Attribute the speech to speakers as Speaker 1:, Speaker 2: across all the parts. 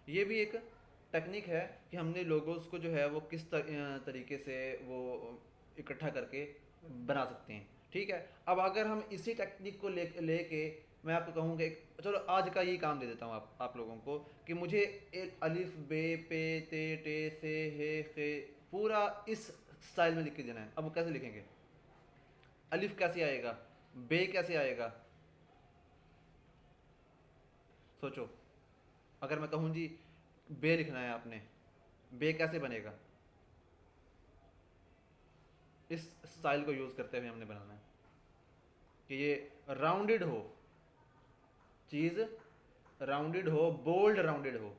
Speaker 1: ये भी एक टेक्निक है कि हमने लोगोस को जो है वो किस तरीके से वो इकट्ठा करके बना सकते हैं। ठीक है, अब अगर हम इसी टेक्निक को लेके मैं आपको कहूँगा एक, चलो आज का यही काम दे देता हूँ आप लोगों को कि मुझे एक अलिफ बे पे ते टे से हे खे पूरा इस स्टाइल में लिख के देना है। अब वो कैसे लिखेंगे? अलिफ कैसे आएगा? बे कैसे आएगा? सोचो, अगर मैं कहूँ जी बे लिखना है आपने, बे कैसे बनेगा? इस स्टाइल को यूज़ करते हुए हमने बनाना है कि ये राउंडेड हो, चीज़ राउंडेड हो, बोल्ड राउंडेड हो।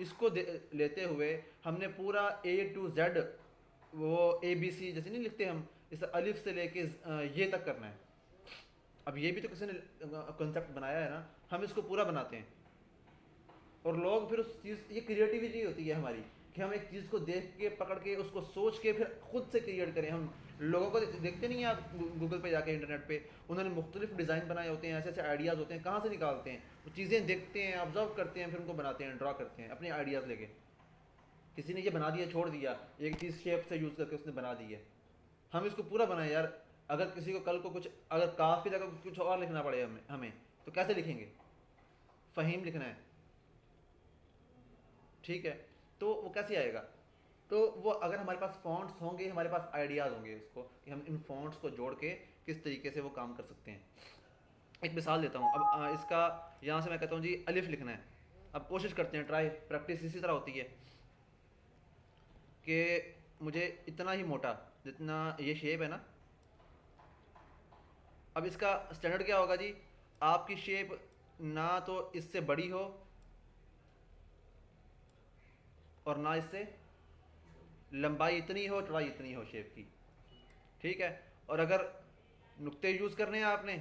Speaker 1: इसको लेते हुए हमने पूरा ए टू जेड, वो ए बी सी जैसे नहीं लिखते हम, इस अलिफ से लेके ये तक करना है। अब ये भी तो किसी ने कॉन्सेप्ट बनाया है ना, हम इसको पूरा बनाते हैं। और लोग फिर उस चीज़, ये क्रिएटिविटी होती है हमारी कि हम एक चीज़ को देख के पकड़ के उसको सोच के फिर खुद से क्रिएट करें। हम लोगों को देखते नहीं हैं आप गूगल पे जाके, इंटरनेट पे उन्होंने मुख्तलिफ डिज़ाइन बनाए होते हैं, ऐसे ऐसे आइडियाज़ होते हैं, कहाँ से निकालते हैं वो चीज़ें? देखते हैं, ऑब्जर्व करते हैं, फिर उनको बनाते हैं, ड्रा करते हैं अपने आइडियाज़ लेके। किसी ने ये बना दिया, छोड़ दिया, एक चीज़ शेप से यूज़ करके उसने बना दी है, हम इसको पूरा बनाए यार। अगर किसी को कल को कुछ, अगर काफ की जगह कुछ और लिखना पड़े हमें तो कैसे लिखेंगे? फ़हीम लिखना है, ठीक है, तो वो कैसे आएगा? तो वो अगर हमारे पास फ़ॉन्ट्स होंगे, हमारे पास आइडियाज़ होंगे उसको कि हम इन फ़ॉन्ट्स को जोड़ के किस तरीके से वो काम कर सकते हैं। एक मिसाल देता हूँ, अब इसका यहाँ से मैं कहता हूँ जी अलिफ लिखना है। अब कोशिश करते हैं, ट्राई प्रैक्टिस इसी तरह होती है कि मुझे इतना ही मोटा, जितना ये शेप है ना, अब इसका स्टैंडर्ड क्या होगा जी? आपकी शेप ना तो इससे बड़ी हो और ना इससे, लंबाई इतनी हो, चौड़ाई इतनी हो शेप की, ठीक है। और अगर नुक्ते यूज़ करने हैं आपने,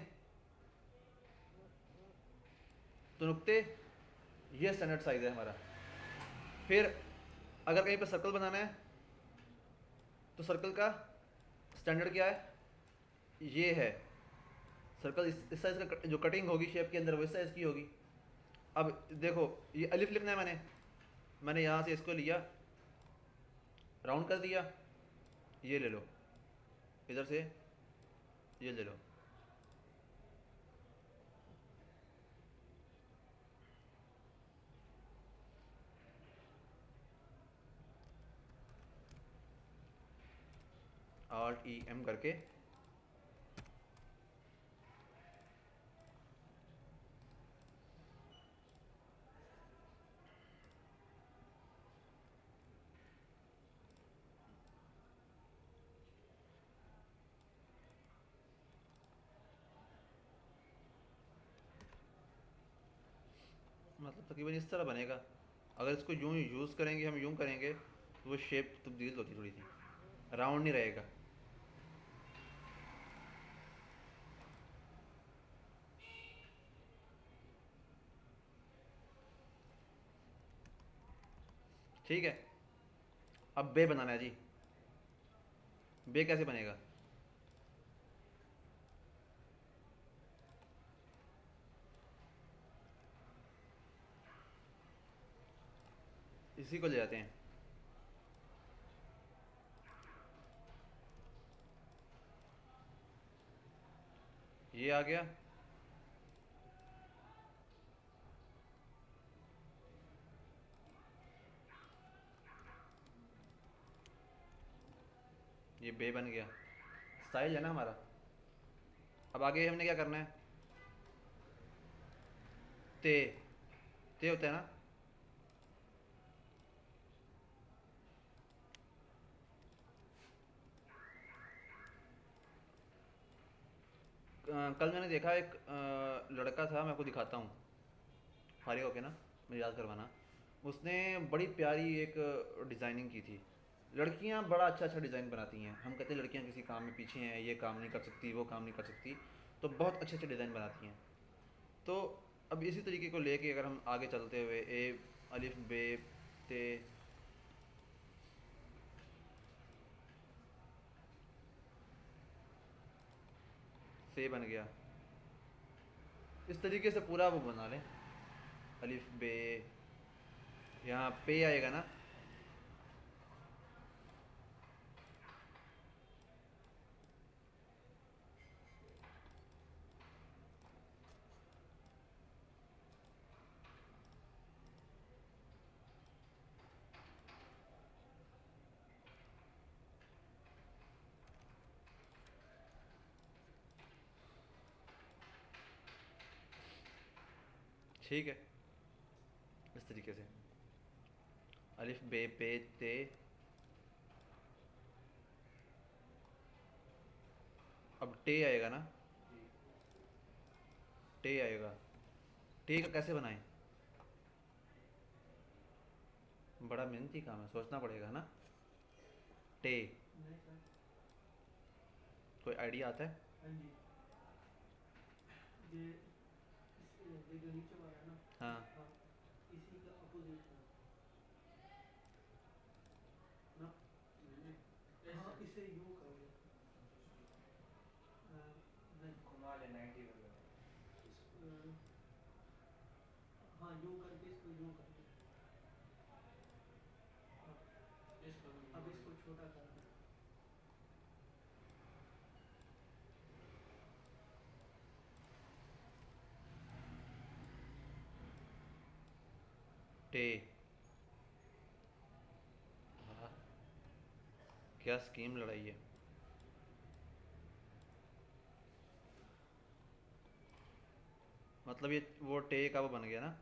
Speaker 1: तो नुक्ते, ये स्टैंडर्ड साइज़ है हमारा। फिर अगर कहीं पर सर्कल बनाना है तो सर्कल का स्टैंडर्ड क्या है? ये है सर्कल, इस साइज़ का जो कटिंग होगी शेप के अंदर वो इस साइज़ की होगी। अब देखो, ये अलिफ लिखना है, मैंने यहाँ से इसको लिया, राउंड कर दिया, ये ले लो, इधर से ये ले लो, Alt E M करके। मतलब तकरीबन इस तरह बनेगा। अगर इसको यूँ यूज़ करेंगे, हम यूँ करेंगे, तो वो शेप तब्दील होती थोड़ी सी, राउंड नहीं रहेगा। ठीक है, अब बे बनाना है जी। बे कैसे बनेगा? इसी को ले जाते हैं, ये आ गया, ये बे बन गया, स्टाइल है ना हमारा। अब आगे हमने क्या करना है? ते, ते होता है ना, कल मैंने देखा एक लड़का था, मैं आपको दिखाता हूँ, फारिग होके ना, मुझे याद करवाना। उसने बड़ी प्यारी एक डिज़ाइनिंग की थी। लड़कियां बड़ा अच्छा अच्छा डिज़ाइन बनाती हैं, हम कहते हैं लड़कियां किसी काम में पीछे हैं, ये काम नहीं कर सकती, वो काम नहीं कर सकती, तो बहुत अच्छे अच्छे डिज़ाइन बनाती हैं। तो अब इसी तरीके को लेके अगर हम आगे चलते हुए, ए अलिफ बे ते, से बन गया, इस तरीके से पूरा वो बना लें, अलिफ बे यहाँ पे आएगा ना, ठीक है, इस तरीके से अलिफ बे पे ते। अब टे आएगा ना, टे आएगा, टे का कैसे बनाएं? बड़ा मेहनती काम है, सोचना पड़ेगा ना। टे, कोई आइडिया आता है? हाँ, टे। हाँ, क्या स्कीम लड़ाई है। मतलब ये वो टे का वो बन गया ना।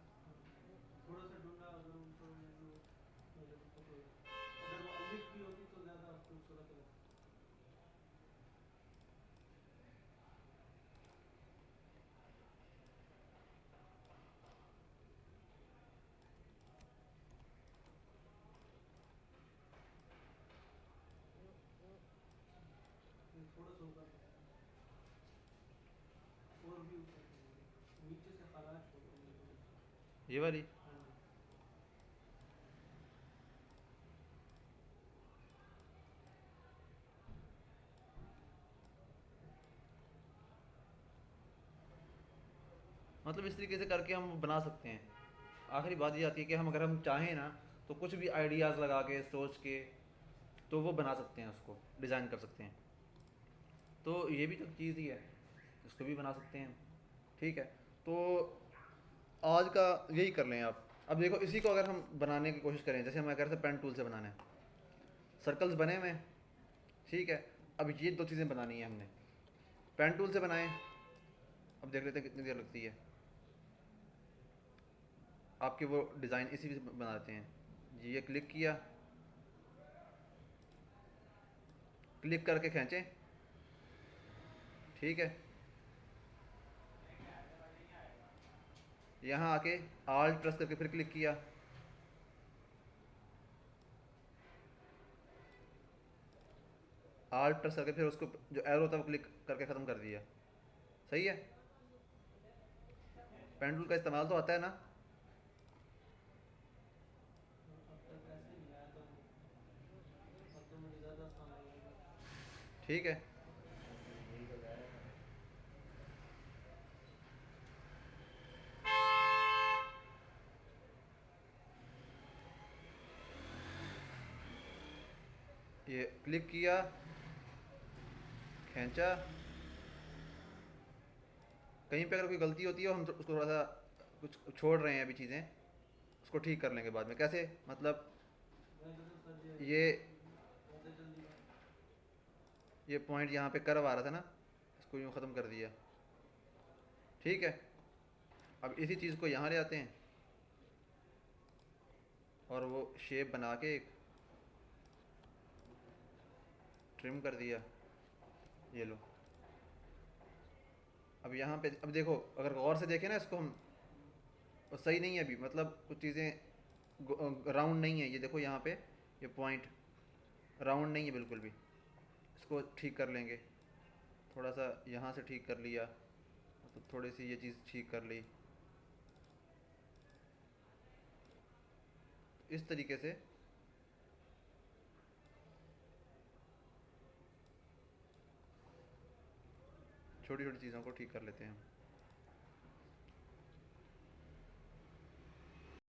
Speaker 1: ये वाली, मतलब इस तरीके से करके हम बना सकते हैं। आखिरी बात ये आती है कि हम अगर हम चाहें ना, तो कुछ भी आइडियाज़ लगा के सोच के तो वो बना सकते हैं, उसको डिज़ाइन कर सकते हैं। तो ये भी तो चीज़ ही है, इसको भी बना सकते हैं। ठीक है, तो आज का यही कर लें आप। अब देखो, इसी को अगर हम बनाने की कोशिश करें, जैसे मैं कह रहा था पेन टूल से बनाना है, सर्कल्स बने हुए हैं, ठीक है। अब ये दो चीज़ें बनानी है हमने, पेन टूल से बनाएं। अब देख लेते हैं कितनी देर लगती है। आपके वो डिज़ाइन इसी से बनाते हैं जी। ये क्लिक किया, क्लिक करके खींचें, ठीक है। यहाँ आके आल्ट प्रेस करके फिर क्लिक किया, आल्ट प्रेस करके फिर उसको जो एरो था वो क्लिक करके ख़त्म कर दिया। सही है, पेन टूल का इस्तेमाल तो आता है ना। ठीक है, ये क्लिक किया, खींचा। कहीं पे अगर कोई गलती होती है हम उसको थोड़ा सा कुछ छोड़ रहे हैं अभी चीज़ें, उसको ठीक कर लेंगे बाद में। कैसे मतलब, ये ये पॉइंट यहाँ पे कर्व आ रहा था ना, इसको यूँ ख़त्म कर दिया, ठीक है। अब इसी चीज़ को यहाँ ले आते हैं और वो शेप बना के एक ट्रिम कर दिया, ये लो। अब यहाँ पे अब देखो, अगर गौर से देखें ना इसको हम, वो सही नहीं है अभी, मतलब कुछ चीज़ें राउंड नहीं है। ये देखो यहाँ पे, ये पॉइंट राउंड नहीं है बिल्कुल भी। इसको ठीक कर लेंगे, थोड़ा सा यहाँ से ठीक कर लिया, तो थोड़ी सी ये चीज़ ठीक कर ली, इस तरीके से छोटी छोटी चीज़ों को ठीक कर लेते हैं हम।